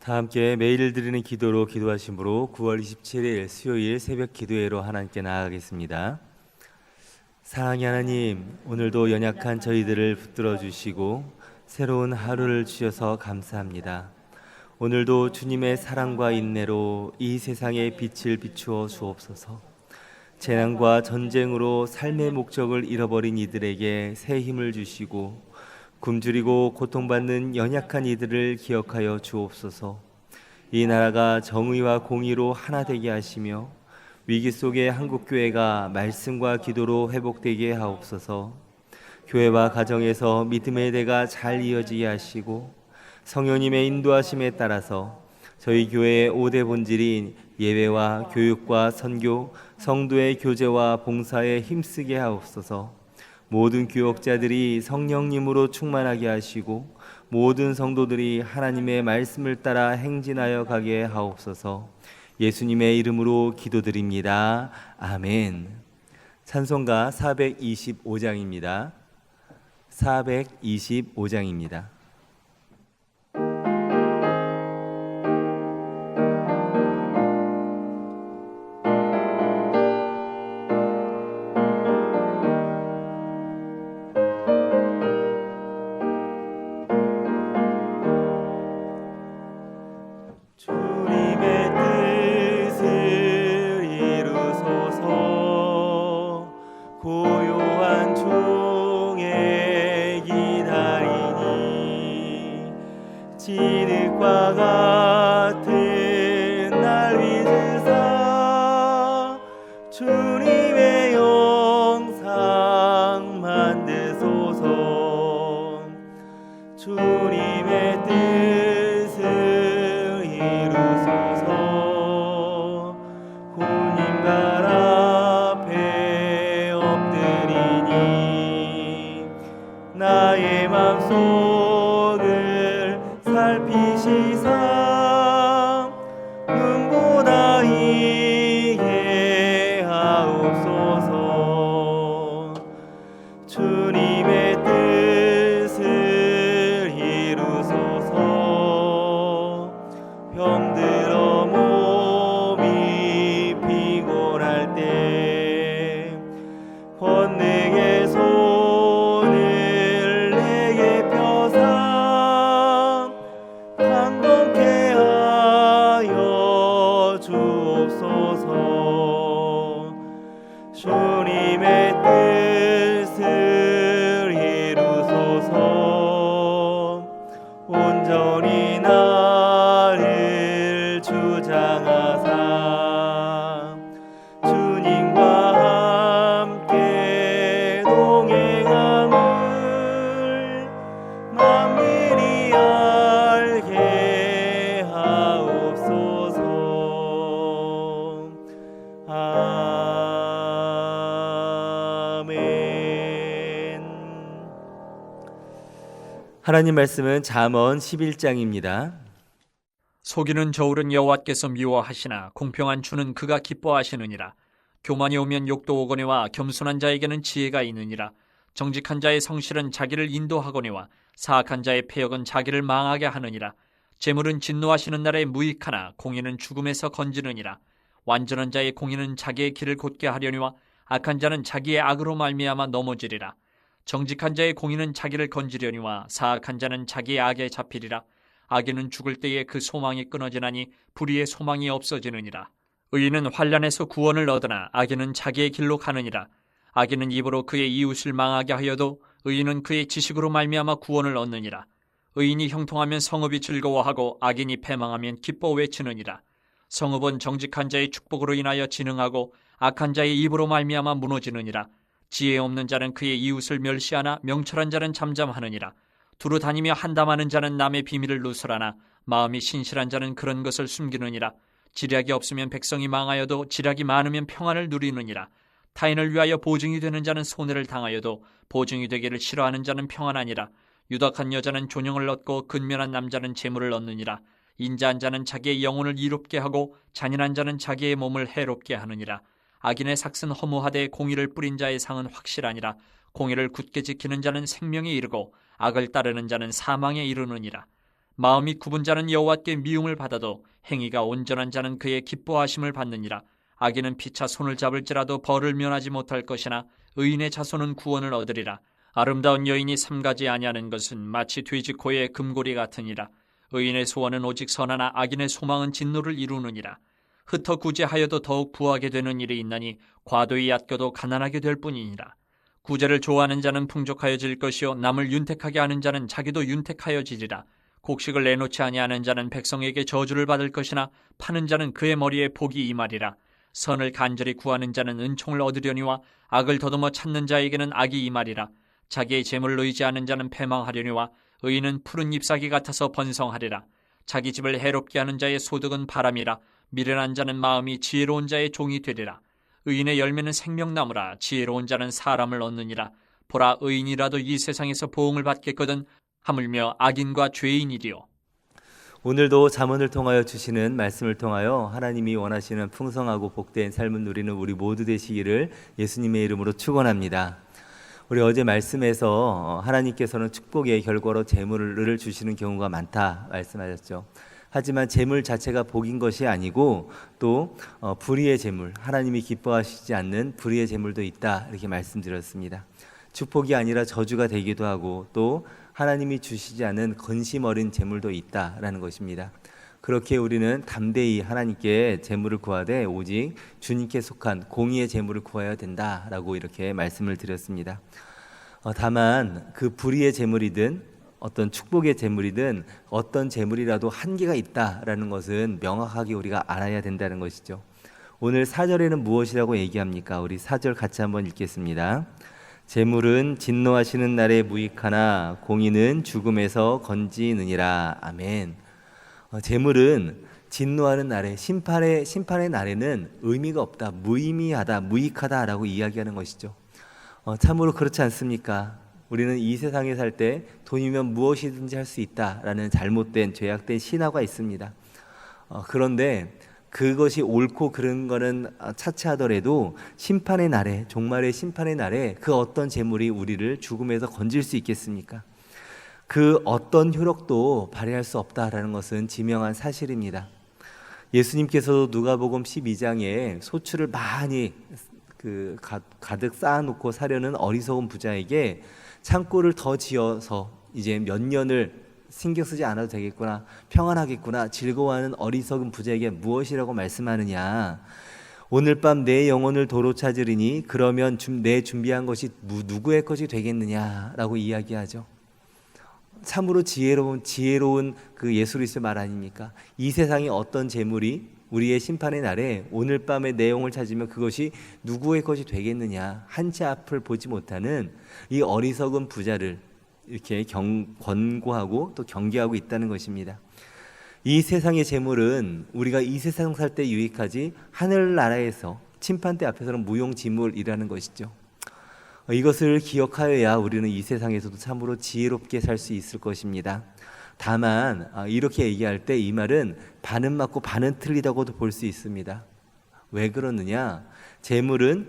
다 함께 매일 드리는 기도로 기도하심으로 9월 27일 수요일 새벽 기도회로 하나님께 나아가겠습니다. 사랑의 하나님, 오늘도 연약한 저희들을 붙들어 주시고 새로운 하루를 주셔서 감사합니다. 오늘도 주님의 사랑과 인내로 이 세상에 빛을 비추어 주옵소서. 재난과 전쟁으로 삶의 목적을 잃어버린 이들에게 새 힘을 주시고 굶주리고 고통받는 연약한 이들을 기억하여 주옵소서. 이 나라가 정의와 공의로 하나 되게 하시며 위기 속에 한국교회가 말씀과 기도로 회복되게 하옵소서. 교회와 가정에서 믿음의 대가 잘 이어지게 하시고 성령님의 인도하심에 따라서 저희 교회의 5대 본질인 예배와 교육과 선교, 성도의 교제와 봉사에 힘쓰게 하옵소서. 모든 교역자들이 성령님으로 충만하게 하시고 모든 성도들이 하나님의 말씀을 따라 행진하여 가게 하옵소서. 예수님의 이름으로 기도드립니다. 아멘. 찬송가 425장입니다. 425장입니다. 진흙과 같은 날 빚으사 주님의 영상 만드소서. 주님의 뜻을 이루소서. 주님발 앞에 엎드리니 나의 맘속을 살피시사 눈보다 이해하옵소서. 주님의 뜻을 이루소서. 병들어 몸이 피곤할 때 권능의 손을 내게 펴사 강건케 하여 주옵소서. 주님의 뜻을 이루소서. 온전히 나를 주장하사 주님과 함께 동행함을 만민이 알게 하옵소서. 아멘. 하나님 말씀은 잠언 11장입니다. 속이는 저울은 여호와께서 미워하시나 공평한 주는 그가 기뻐하시느니라. 교만이 오면 욕도 오거니와 겸손한 자에게는 지혜가 있느니라. 정직한 자의 성실은 자기를 인도하거니와 사악한 자의 패역은 자기를 망하게 하느니라. 재물은 진노하시는 날에 무익하나 공의는 죽음에서 건지느니라. 완전한 자의 공의는 자기의 길을 곧게 하려니와 악한 자는 자기의 악으로 말미암아 넘어지리라. 정직한 자의 공의는 자기를 건지려니와 사악한 자는 자기의 악에 잡히리라. 악인은 죽을 때에 그 소망이 끊어지나니 불의의 소망이 없어지느니라. 의인은 환난에서 구원을 얻으나 악인은 자기의 길로 가느니라. 악인은 입으로 그의 이웃을 망하게 하여도 의인은 그의 지식으로 말미암아 구원을 얻느니라. 의인이 형통하면 성읍이 즐거워하고 악인이 패망하면 기뻐 외치느니라. 성읍은 정직한 자의 축복으로 인하여 진흥하고 악한 자의 입으로 말미암아 무너지느니라. 지혜 없는 자는 그의 이웃을 멸시하나 명철한 자는 잠잠하느니라. 두루 다니며 한담하는 자는 남의 비밀을 누설하나 마음이 신실한 자는 그런 것을 숨기느니라. 지략이 없으면 백성이 망하여도 지략이 많으면 평안을 누리느니라. 타인을 위하여 보증이 되는 자는 손해를 당하여도 보증이 되기를 싫어하는 자는 평안하니라. 유덕한 여자는 존영을 얻고 근면한 남자는 재물을 얻느니라. 인자한 자는 자기의 영혼을 이롭게 하고 잔인한 자는 자기의 몸을 해롭게 하느니라. 악인의 삭은 허무하되 공의를 뿌린 자의 상은 확실하니라. 공의를 굳게 지키는 자는 생명에 이르고 악을 따르는 자는 사망에 이르느니라. 마음이 굽은 자는 여호와께 미움을 받아도 행위가 온전한 자는 그의 기뻐하심을 받느니라. 악인은 피차 손을 잡을지라도 벌을 면하지 못할 것이나 의인의 자손은 구원을 얻으리라. 아름다운 여인이 삼가지 아니하는 것은 마치 돼지 코의 금고리 같으니라. 의인의 소원은 오직 선하나 악인의 소망은 진노를 이루느니라. 흩어 구제하여도 더욱 부하게 되는 일이 있나니 과도히 아껴도 가난하게 될 뿐이니라. 구제를 좋아하는 자는 풍족하여질 것이요 남을 윤택하게 하는 자는 자기도 윤택하여지리라. 곡식을 내놓지 아니하는 자는 백성에게 저주를 받을 것이나 파는 자는 그의 머리에 복이 임하리라. 선을 간절히 구하는 자는 은총을 얻으려니와 악을 더듬어 찾는 자에게는 악이 임하리라. 자기의 재물을 의지하는 자는 패망하려니와 의인은 푸른 잎사귀 같아서 번성하리라. 자기 집을 해롭게 하는 자의 소득은 바람이라. 미련한 자는 마음이 지혜로운 자의 종이 되리라. 의인의 열매는 생명나무라. 지혜로운 자는 사람을 얻느니라. 보라, 의인이라도 이 세상에서 보응을 받겠거든 하물며 악인과 죄인이리요. 오늘도 잠언을 통하여 주시는 말씀을 통하여 하나님이 원하시는 풍성하고 복된 삶을 누리는 우리 모두 되시기를 예수님의 이름으로 축원합니다. 우리 어제 말씀에서 하나님께서는 축복의 결과로 재물을 주시는 경우가 많다 말씀하셨죠. 하지만 재물 자체가 복인 것이 아니고 또 불의의 재물, 하나님이 기뻐하시지 않는 불의의 재물도 있다 이렇게 말씀드렸습니다. 축복이 아니라 저주가 되기도 하고 또 하나님이 주시지 않은 건심 어린 재물도 있다라는 것입니다. 그렇게 우리는 담대히 하나님께 재물을 구하되 오직 주님께 속한 공의의 재물을 구해야 된다라고 이렇게 말씀을 드렸습니다. 다만 그 불의의 재물이든 어떤 축복의 재물이든 어떤 재물이라도 한계가 있다라는 것은 명확하게 우리가 알아야 된다는 것이죠. 오늘 4절에는 무엇이라고 얘기합니까? 우리 4절 같이 한번 읽겠습니다. 재물은 진노하시는 날에 무익하나 공의는 죽음에서 건지느니라. 아멘. 재물은 진노하는 날에 심판의 날에는 의미가 없다, 무의미하다, 무익하다라고 이야기하는 것이죠. 참으로 그렇지 않습니까? 우리는 이 세상에 살 때 돈이면 무엇이든지 할 수 있다라는 잘못된 죄악된 신화가 있습니다. 그런데 그것이 옳고 그른 거는 차치하더라도 심판의 날에, 종말의 심판의 날에 그 어떤 재물이 우리를 죽음에서 건질 수 있겠습니까? 그 어떤 효력도 발휘할 수 없다라는 것은 지명한 사실입니다. 예수님께서도 누가복음 12장에 소출을 많이 가득 쌓아놓고 사려는 어리석은 부자에게 창고를 더 지어서 이제 몇 년을 신경 쓰지 않아도 되겠구나, 평안하겠구나, 즐거워하는 어리석은 부자에게 무엇이라고 말씀하느냐? 오늘 밤 내 영혼을 도로 찾으리니 그러면 내 준비한 것이 누구의 것이 되겠느냐라고 이야기하죠. 참으로 지혜로운 그 예수 그리스도의 말 아닙니까? 이 세상의 어떤 재물이 우리의 심판의 날에 오늘 밤에 내 영혼을 찾으면 그것이 누구의 것이 되겠느냐? 한치 앞을 보지 못하는 이 어리석은 부자를 이렇게 권고하고 또 경계하고 있다는 것입니다. 이 세상의 재물은 우리가 이 세상 살 때 유익하지 하늘나라에서 심판대 앞에서는 무용지물이라는 것이죠. 이것을 기억하여야 우리는 이 세상에서도 참으로 지혜롭게 살 수 있을 것입니다. 다만 이렇게 얘기할 때 이 말은 반은 맞고 반은 틀리다고도 볼 수 있습니다. 왜 그러느냐? 재물은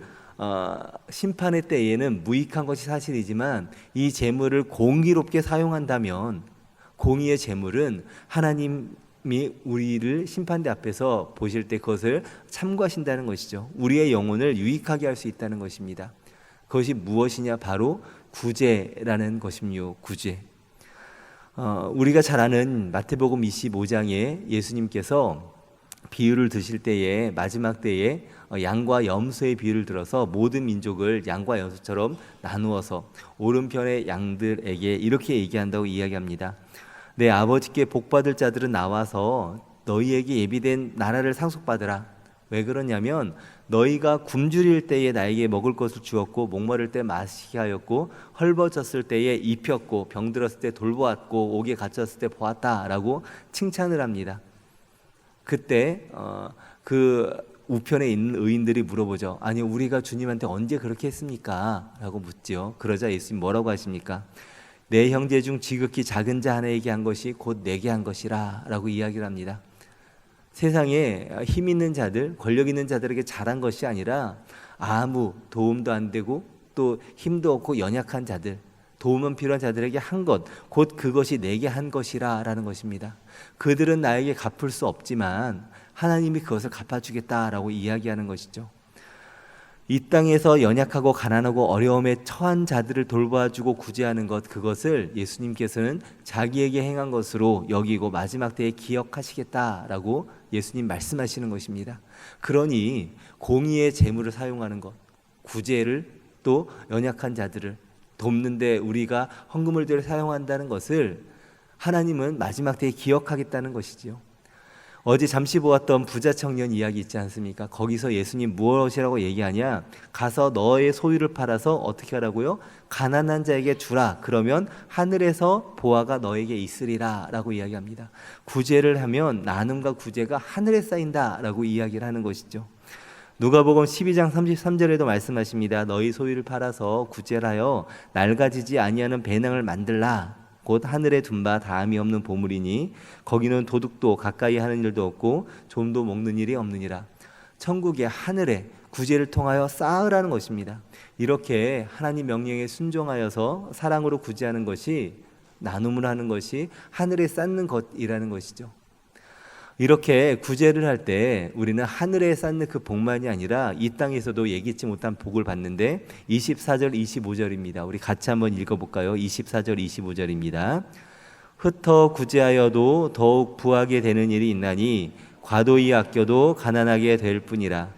심판의 때에는 무익한 것이 사실이지만 이 재물을 공의롭게 사용한다면 공의의 재물은 하나님이 우리를 심판대 앞에서 보실 때 그것을 참고하신다는 것이죠. 우리의 영혼을 유익하게 할 수 있다는 것입니다. 그것이 무엇이냐? 바로 구제라는 것입니다. 구제. 우리가 잘 아는 마태복음 25장에 예수님께서 비유를 드실 때에 마지막 때에 양과 염소의 비유를 들어서 모든 민족을 양과 염소처럼 나누어서 오른편의 양들에게 이렇게 얘기한다고 이야기합니다. 내 아버지께 복받을 자들은 나와서 너희에게 예비된 나라를 상속받으라. 왜 그러냐면 너희가 굶주릴 때에 나에게 먹을 것을 주었고 목마를 때 마시게 하였고 헐벗었을 때에 입혔고 병들었을 때 돌보았고 옥에 갇혔을 때 보았다라고 칭찬을 합니다. 그때 그 우편에 있는 의인들이 물어보죠. 아니 우리가 주님한테 언제 그렇게 했습니까? 라고 묻죠. 그러자 예수님 뭐라고 하십니까? 내 형제 중 지극히 작은 자 하나에게 한 것이 곧 내게 한 것이라 라고 이야기를 합니다. 세상에 힘 있는 자들, 권력 있는 자들에게 잘한 것이 아니라 아무 도움도 안 되고 또 힘도 없고 연약한 자들, 도움은 필요한 자들에게 한 것, 곧 그것이 내게 한 것이라 라는 것입니다. 그들은 나에게 갚을 수 없지만 하나님이 그것을 갚아주겠다라고 이야기하는 것이죠. 이 땅에서 연약하고 가난하고 어려움에 처한 자들을 돌봐주고 구제하는 것, 그것을 예수님께서는 자기에게 행한 것으로 여기고 마지막 때에 기억하시겠다라고 예수님 말씀하시는 것입니다. 그러니 공의의 재물을 사용하는 것, 구제를 또 연약한 자들을 돕는데 우리가 헌금을 들여 사용한다는 것을 하나님은 마지막 때에 기억하겠다는 것이지요. 어제 잠시 보았던 부자 청년 이야기 있지 않습니까? 거기서 예수님 무엇이라고 얘기하냐? 가서 너의 소유를 팔아서 어떻게 하라고요? 가난한 자에게 주라. 그러면 하늘에서 보화가 너에게 있으리라 라고 이야기합니다. 구제를 하면 나눔과 구제가 하늘에 쌓인다 라고 이야기를 하는 것이죠. 누가복음 12장 33절에도 말씀하십니다. 너희 소유를 팔아서 구제를 하여 낡아지지 아니하는 배낭을 만들라. 곧 하늘에 둔 바 다함이 없는 보물이니 거기는 도둑도 가까이 하는 일도 없고 좀도 먹는 일이 없느니라. 천국의 하늘에 구제를 통하여 쌓으라는 것입니다. 이렇게 하나님 명령에 순종하여서 사랑으로 구제하는 것이, 나눔을 하는 것이 하늘에 쌓는 것이라는 것이죠. 이렇게 구제를 할 때 우리는 하늘에 쌓는 그 복만이 아니라 이 땅에서도 예기치 못한 복을 받는데 24절 25절입니다. 우리 같이 한번 읽어볼까요? 24절 25절입니다. 흩어 구제하여도 더욱 부하게 되는 일이 있나니 과도히 아껴도 가난하게 될 뿐이라.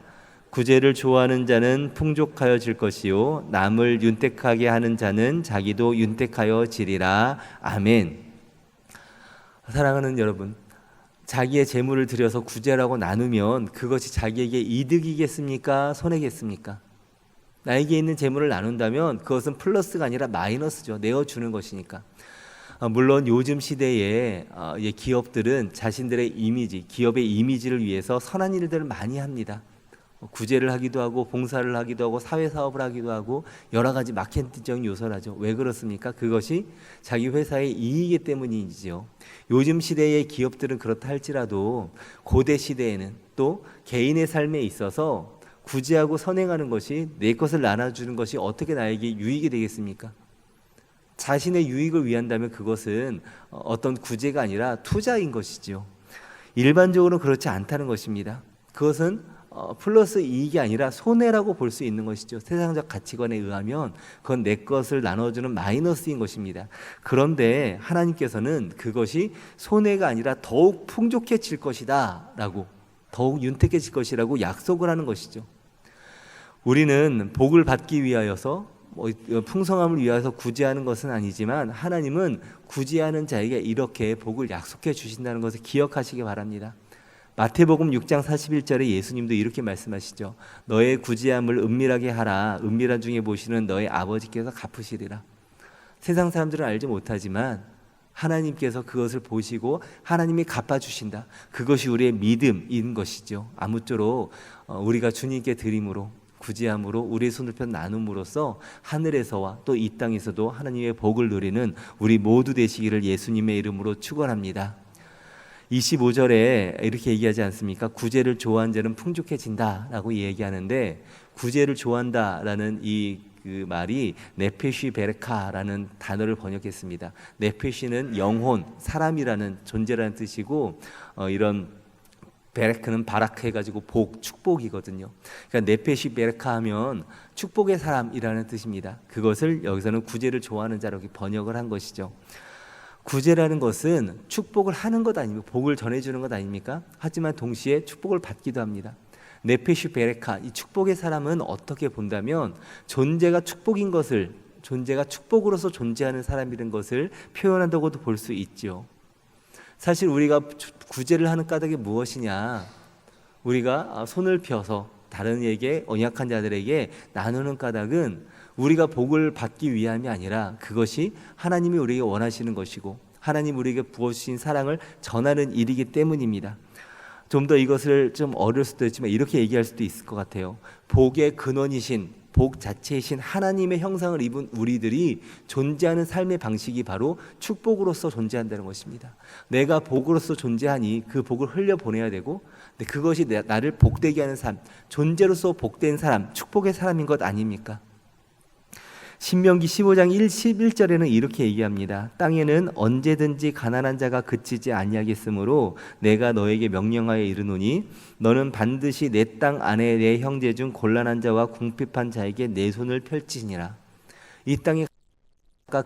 구제를 좋아하는 자는 풍족하여질 것이요 남을 윤택하게 하는 자는 자기도 윤택하여지리라. 아멘. 사랑하는 여러분, 자기의 재물을 들여서 구제라고 나누면 그것이 자기에게 이득이겠습니까? 손해겠습니까? 나에게 있는 재물을 나눈다면 그것은 플러스가 아니라 마이너스죠. 내어주는 것이니까. 물론 요즘 시대에 기업들은 자신들의 이미지, 기업의 이미지를 위해서 선한 일들을 많이 합니다. 구제를 하기도 하고 봉사를 하기도 하고 사회사업을 하기도 하고 여러 가지 마케팅적인 요소를 하죠. 왜 그렇습니까? 그것이 자기 회사의 이익이기 때문이지요. 요즘 시대의 기업들은 그렇다 할지라도 고대 시대에는 또 개인의 삶에 있어서 구제하고 선행하는 것이, 내 것을 나눠주는 것이 어떻게 나에게 유익이 되겠습니까? 자신의 유익을 위한다면 그것은 어떤 구제가 아니라 투자인 것이죠. 일반적으로는 그렇지 않다는 것입니다. 그것은 플러스 이익이 아니라 손해라고 볼 수 있는 것이죠. 세상적 가치관에 의하면 그건 내 것을 나눠주는 마이너스인 것입니다. 그런데 하나님께서는 그것이 손해가 아니라 더욱 풍족해질 것이다 라고, 더욱 윤택해질 것이라고 약속을 하는 것이죠. 우리는 복을 받기 위하여서 풍성함을 위하여서 구제하는 것은 아니지만 하나님은 구제하는 자에게 이렇게 복을 약속해 주신다는 것을 기억하시기 바랍니다. 마태복음 6장 41절에 예수님도 이렇게 말씀하시죠. 너의 구제함을 은밀하게 하라. 은밀한 중에 보시는 너의 아버지께서 갚으시리라. 세상 사람들은 알지 못하지만 하나님께서 그것을 보시고 하나님이 갚아주신다. 그것이 우리의 믿음인 것이죠. 아무쪼록 우리가 주님께 드림으로, 구제함으로 우리의 손을 펴 나눔으로써 하늘에서와 또 이 땅에서도 하나님의 복을 누리는 우리 모두 되시기를 예수님의 이름으로 축원합니다. 25절에 이렇게 얘기하지 않습니까? 구제를 좋아하는 자는 풍족해진다라고 얘기하는데, 구제를 좋아한다라는 그 말이 네페시 베레카라는 단어를 번역했습니다. 네페시는 영혼, 사람이라는 존재라는 뜻이고, 이런 베레크는 바라크 해가지고 복, 축복이거든요. 그러니까 네페시 베레카 하면 축복의 사람이라는 뜻입니다. 그것을 여기서는 구제를 좋아하는 자라고 번역을 한 것이죠. 구제라는 것은 축복을 하는 것 아닙니까? 복을 전해주는 것 아닙니까? 하지만 동시에 축복을 받기도 합니다. 네페시 베레카, 이 축복의 사람은 어떻게 본다면 존재가 축복인 것을, 존재가 축복으로서 존재하는 사람이라는 것을 표현한다고도 볼 수 있죠. 사실 우리가 구제를 하는 까닭이 무엇이냐? 우리가 손을 펴서 다른 이에게, 언약한 자들에게 나누는 까닭은 우리가 복을 받기 위함이 아니라 그것이 하나님이 우리에게 원하시는 것이고 하나님 우리에게 부어주신 사랑을 전하는 일이기 때문입니다. 좀 더 이것을 좀 어려울 수도 있지만 이렇게 얘기할 수도 있을 것 같아요. 복의 근원이신, 복 자체이신 하나님의 형상을 입은 우리들이 존재하는 삶의 방식이 바로 축복으로서 존재한다는 것입니다. 내가 복으로서 존재하니 그 복을 흘려보내야 되고, 근데 그것이 나를 복되게 하는 삶, 존재로서 복된 사람, 축복의 사람인 것 아닙니까? 신명기 15장 11절에는 이렇게 얘기합니다. 땅에는 언제든지 가난한 자가 그치지 아니하겠으므로 내가 너에게 명령하여 이르노니 너는 반드시 내 땅 안에 내 형제 중 곤란한 자와 궁핍한 자에게 내 손을 펼치니라. 이 땅에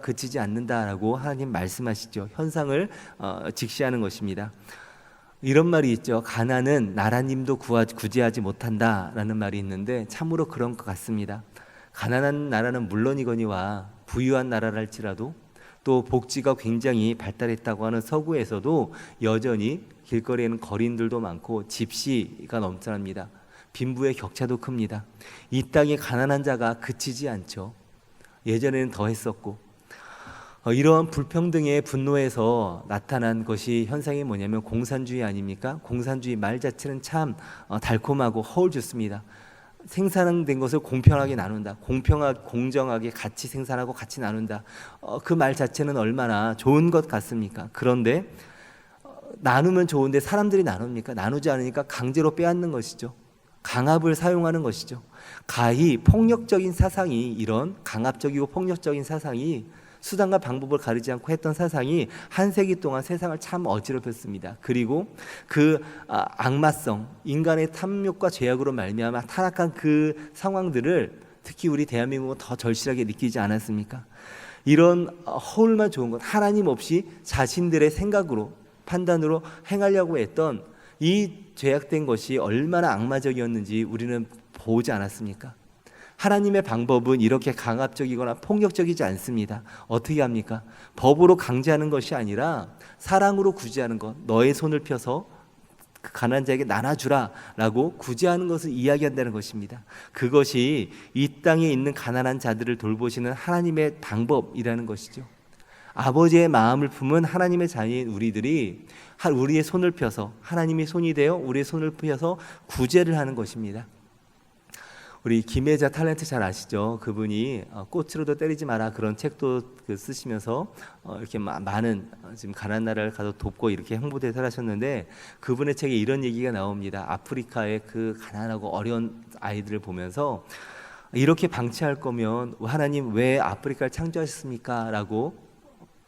그치지 않는다라고 하나님 말씀하시죠. 현상을 직시하는 것입니다. 이런 말이 있죠. 가난은 나라님도 구제하지 못한다라는 말이 있는데 참으로 그런 것 같습니다. 가난한 나라는 물론이거니와 부유한 나라랄지라도 또 복지가 굉장히 발달했다고 하는 서구에서도 여전히 길거리에는 거린들도 많고 집시가 넘쳐납니다. 빈부의 격차도 큽니다. 이 땅에 가난한 자가 그치지 않죠. 예전에는 더 했었고 이러한 불평등의 분노에서 나타난 것이 현상이 뭐냐면 공산주의 아닙니까? 공산주의 말 자체는 참 달콤하고 허울 좋습니다. 생산된 것을 공평하게 나눈다. 공정하게 같이 생산하고 같이 나눈다. 그 말 자체는 얼마나 좋은 것 같습니까? 그런데 나누면 좋은데 사람들이 나눕니까? 나누지 않으니까 강제로 빼앗는 것이죠. 강압을 사용하는 것이죠. 가히 폭력적인 사상이 이런 강압적이고 폭력적인 사상이 수단과 방법을 가리지 않고 했던 사상이 한 세기 동안 세상을 참 어지럽혔습니다. 그리고 그 악마성, 인간의 탐욕과 죄악으로 말미암아 타락한 그 상황들을 특히 우리 대한민국은 더 절실하게 느끼지 않았습니까? 이런 허울만 좋은 것, 하나님 없이 자신들의 생각으로 판단으로 행하려고 했던 이 죄악된 것이 얼마나 악마적이었는지 우리는 보지 않았습니까? 하나님의 방법은 이렇게 강압적이거나 폭력적이지 않습니다. 어떻게 합니까? 법으로 강제하는 것이 아니라 사랑으로 구제하는 것. 너의 손을 펴서 그 가난한 자에게 나눠주라 라고 구제하는 것을 이야기한다는 것입니다. 그것이 이 땅에 있는 가난한 자들을 돌보시는 하나님의 방법이라는 것이죠. 아버지의 마음을 품은 하나님의 자녀인 우리들이 우리의 손을 펴서 하나님의 손이 되어 우리의 손을 펴서 구제를 하는 것입니다. 우리 김혜자 탤런트 잘 아시죠? 그분이 꽃으로도 때리지 마라 그런 책도 쓰시면서 이렇게 많은 지금 가난한 나라를 가서 돕고 이렇게 홍보대사를 하셨는데 그분의 책에 이런 얘기가 나옵니다. 아프리카의 그 가난하고 어려운 아이들을 보면서 이렇게 방치할 거면 하나님 왜 아프리카를 창조하셨습니까? 라고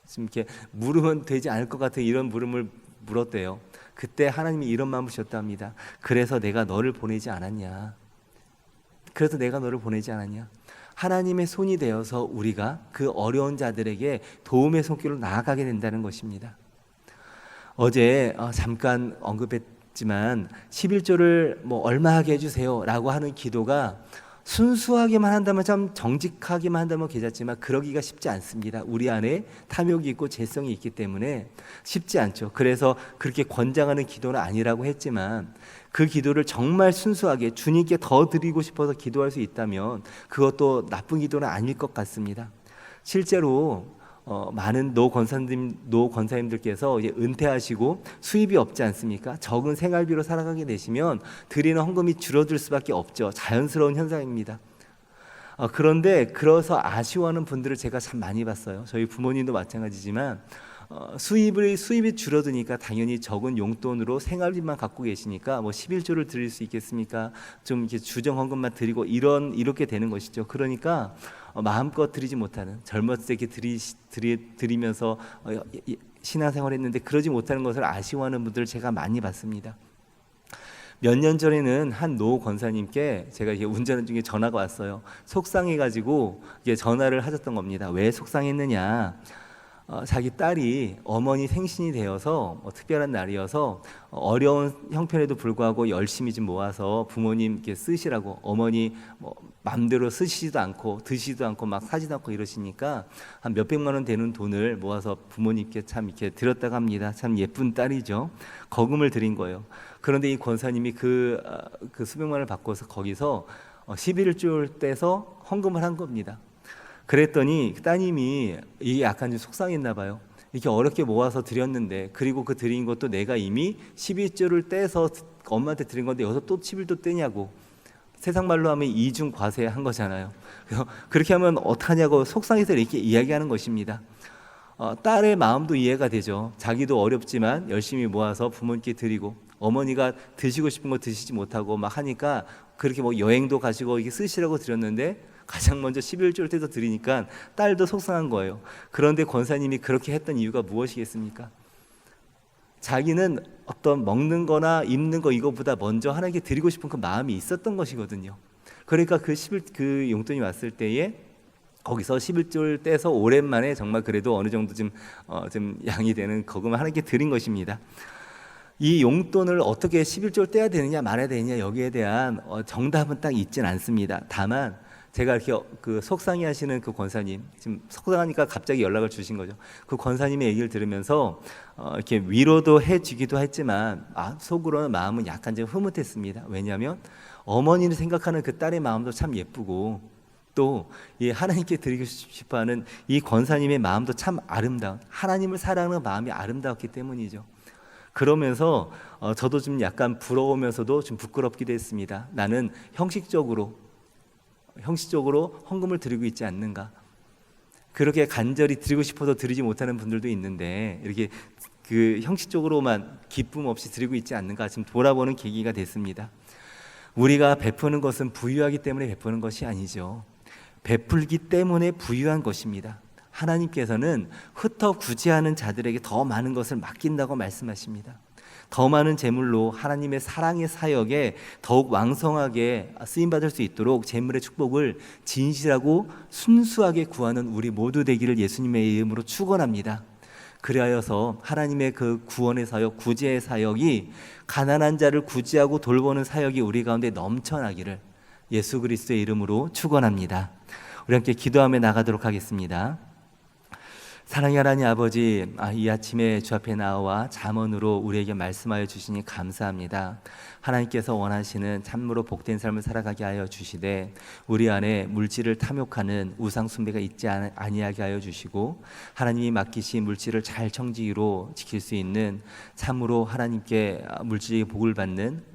지금 이렇게 물으면 되지 않을 것 같은 이런 물음을 물었대요. 그때 하나님이 이런 마음을 주셨다 합니다. 그래서 내가 너를 보내지 않았냐? 그래서 내가 너를 보내지 않았냐? 하나님의 손이 되어서 우리가 그 어려운 자들에게 도움의 손길로 나아가게 된다는 것입니다. 어제 잠깐 언급했지만 11조를 뭐 얼마 하게 해주세요 라고 하는 기도가 순수하게만 한다면 참 정직하게만 한다면 괜찮지만 그러기가 쉽지 않습니다. 우리 안에 탐욕이 있고 재성이 있기 때문에 쉽지 않죠. 그래서 그렇게 권장하는 기도는 아니라고 했지만 그 기도를 정말 순수하게 주님께 더 드리고 싶어서 기도할 수 있다면 그것도 나쁜 기도는 아닐 것 같습니다. 실제로 많은 노 권사님들께서 이제 은퇴하시고 수입이 없지 않습니까? 적은 생활비로 살아가게 되시면 드리는 헌금이 줄어들 수밖에 없죠. 자연스러운 현상입니다. 그런데 그래서 아쉬워하는 분들을 제가 참 많이 봤어요. 저희 부모님도 마찬가지지만 수입이 줄어드니까 당연히 적은 용돈으로 생활비만 갖고 계시니까 뭐 11조를 드릴 수 있겠습니까? 좀 이렇게 주정 헌금만 드리고 이렇게 되는 것이죠. 그러니까 마음껏 드리지 못하는 젊었을 때 이렇게 드리면서 신앙생활 했는데 그러지 못하는 것을 아쉬워하는 분들을 제가 많이 봤습니다. 몇 년 전에는 한 노 권사님께 제가 이게 운전하는 중에 전화가 왔어요. 속상해가지고 이게 전화를 하셨던 겁니다. 왜 속상했느냐? 자기 딸이 어머니 생신이 되어서 특별한 날이어서 어려운 형편에도 불구하고 열심히 좀 모아서 부모님께 쓰시라고 어머니 마음대로 쓰시지도 않고 드시지도 않고 막 사지도 않고 이러시니까 한 몇백만 원 되는 돈을 모아서 부모님께 참 이렇게 드렸다고 합니다. 참 예쁜 딸이죠. 거금을 드린 거예요. 그런데 이 권사님이 그 수백만 원을 받고서 거기서 11조를 떼서 헌금을 한 겁니다. 그랬더니 따님이 이게 약간 좀 속상했나 봐요. 이렇게 어렵게 모아서 드렸는데 그리고 그 드린 것도 내가 이미 11조를 떼서 엄마한테 드린 건데 여기서 또 11조 떼냐고. 세상 말로 하면 이중 과세한 거잖아요. 그래서 그렇게 하면 어떡하냐고 속상해서 이렇게 이야기하는 것입니다. 딸의 마음도 이해가 되죠. 자기도 어렵지만 열심히 모아서 부모님께 드리고 어머니가 드시고 싶은 거 드시지 못하고 막 하니까 그렇게 뭐 여행도 가시고 이게 쓰시라고 드렸는데 가장 먼저 11조를 떼서 드리니까 딸도 속상한 거예요. 그런데 권사님이 그렇게 했던 이유가 무엇이겠습니까? 자기는 어떤 먹는 거나 입는 거 이거보다 먼저 하나님께 드리고 싶은 그 마음이 있었던 것이거든요. 그러니까 그 용돈이 왔을 때에 거기서 11조를 떼서 오랜만에 정말 그래도 어느 정도 좀 양이 되는 거금을 하나님께 드린 것입니다. 이 용돈을 어떻게 11조를 떼야 되느냐 말아야 되느냐 여기에 대한 정답은 딱 있진 않습니다. 다만 제가 이렇게 속상해하시는 그 권사님, 지금 속상하니까 갑자기 연락을 주신 거죠. 그 권사님의 얘기를 들으면서 이렇게 위로도 해주기도 했지만 속으로는 마음은 약간 좀 흐뭇했습니다. 왜냐하면 어머니를 생각하는 그 딸의 마음도 참 예쁘고 또 이 하나님께 드리고 싶어하는 이 권사님의 마음도 참 아름다운, 하나님을 사랑하는 마음이 아름다웠기 때문이죠. 그러면서 저도 좀 약간 부러우면서도 좀 부끄럽기도 했습니다. 나는 형식적으로 헌금을 드리고 있지 않는가. 그렇게 간절히 드리고 싶어서 드리지 못하는 분들도 있는데 이렇게 그 형식적으로만 기쁨 없이 드리고 있지 않는가 지금 돌아보는 계기가 됐습니다. 우리가 베푸는 것은 부유하기 때문에 베푸는 것이 아니죠. 베풀기 때문에 부유한 것입니다. 하나님께서는 흩어 구제하는 자들에게 더 많은 것을 맡긴다고 말씀하십니다. 더 많은 재물로 하나님의 사랑의 사역에 더욱 왕성하게 쓰임받을 수 있도록 재물의 축복을 진실하고 순수하게 구하는 우리 모두 되기를 예수님의 이름으로 축원합니다. 그리하여서 하나님의 그 구원의 사역, 구제의 사역이 가난한 자를 구제하고 돌보는 사역이 우리 가운데 넘쳐나기를 예수 그리스도의 이름으로 축원합니다. 우리 함께 기도하며 나가도록 하겠습니다. 사랑의 하나님 아버지, 이 아침에 주 앞에 나와 잠언으로 우리에게 말씀하여 주시니 감사합니다. 하나님께서 원하시는 참으로 복된 삶을 살아가게 하여 주시되 우리 안에 물질을 탐욕하는 우상 숭배가 있지 아니하게 하여 주시고 하나님이 맡기신 물질을 잘 청지기로 지킬 수 있는 참으로 하나님께 물질의 복을 받는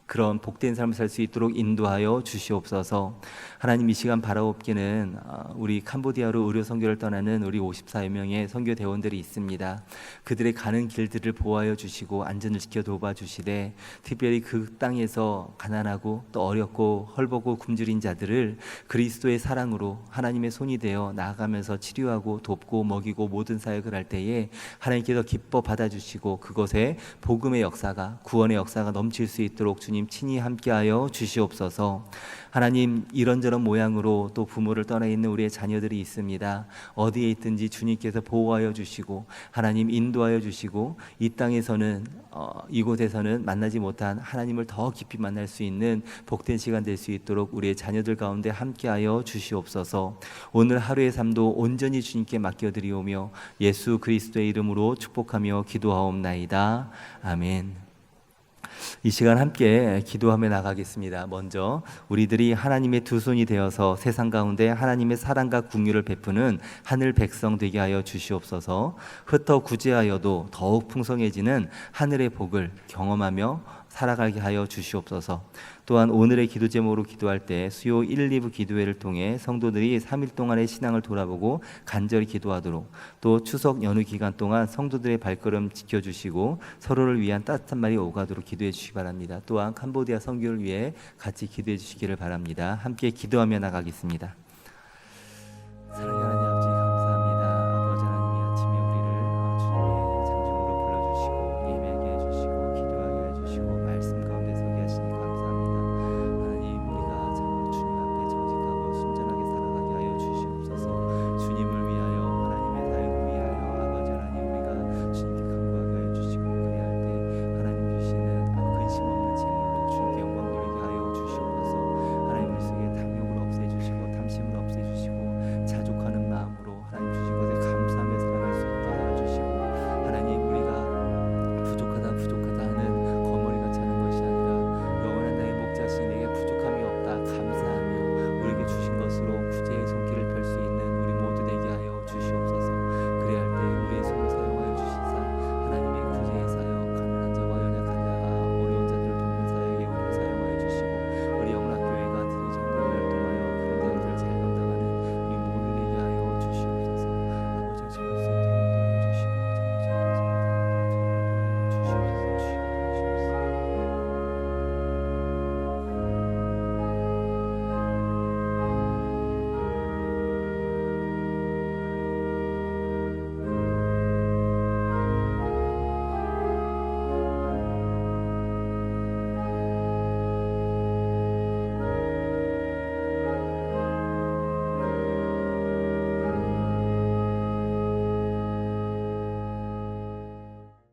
그런 복된 삶을 살 수 있도록 인도하여 주시옵소서. 하나님 이 시간 바라옵기는 우리 캄보디아로 의료 선교를 떠나는 우리 54여 명의 선교 대원들이 있습니다. 그들의 가는 길들을 보호하여 주시고 안전을 지켜 도와주시되 특별히 그 땅에서 가난하고 또 어렵고 헐벗고 굶주린 자들을 그리스도의 사랑으로 하나님의 손이 되어 나아가면서 치료하고 돕고 먹이고 모든 사역을 할 때에 하나님께서 기뻐 받아주시고 그것에 복음의 역사가 구원의 역사가 넘칠 수 있도록 주님 친히 함께하여 주시옵소서. 하나님 이런저런 모양으로 또 부모를 떠나 있는 우리의 자녀들이 있습니다. 어디에 있든지 주님께서 보호하여 주시고 하나님 인도하여 주시고 이 땅에서는 이곳에서는 만나지 못한 하나님을 더 깊이 만날 수 있는 복된 시간 될 수 있도록 우리의 자녀들 가운데 함께하여 주시옵소서. 오늘 하루의 삶도 온전히 주님께 맡겨드리오며 예수 그리스도의 이름으로 축복하며 기도하옵나이다. 아멘. 이 시간 함께 기도하며 나가겠습니다. 먼저 우리들이 하나님의 두 손이 되어서 세상 가운데 하나님의 사랑과 긍휼을 베푸는 하늘 백성 되게 하여 주시옵소서. 흩어 구제하여도 더욱 풍성해지는 하늘의 복을 경험하며 살아가게 하여 주시옵소서. 또한 오늘의 기도 제목으로 기도할 때 수요 1, 2부 기도회를 통해 성도들이 3일 동안의 신앙을 돌아보고 간절히 기도하도록 또 추석 연휴 기간 동안 성도들의 발걸음 지켜주시고 서로를 위한 따뜻한 말이 오가도록 기도해 주시기 바랍니다. 또한 캄보디아 선교를 위해 같이 기도해 주시기를 바랍니다. 함께 기도하며 나가겠습니다. 사랑하는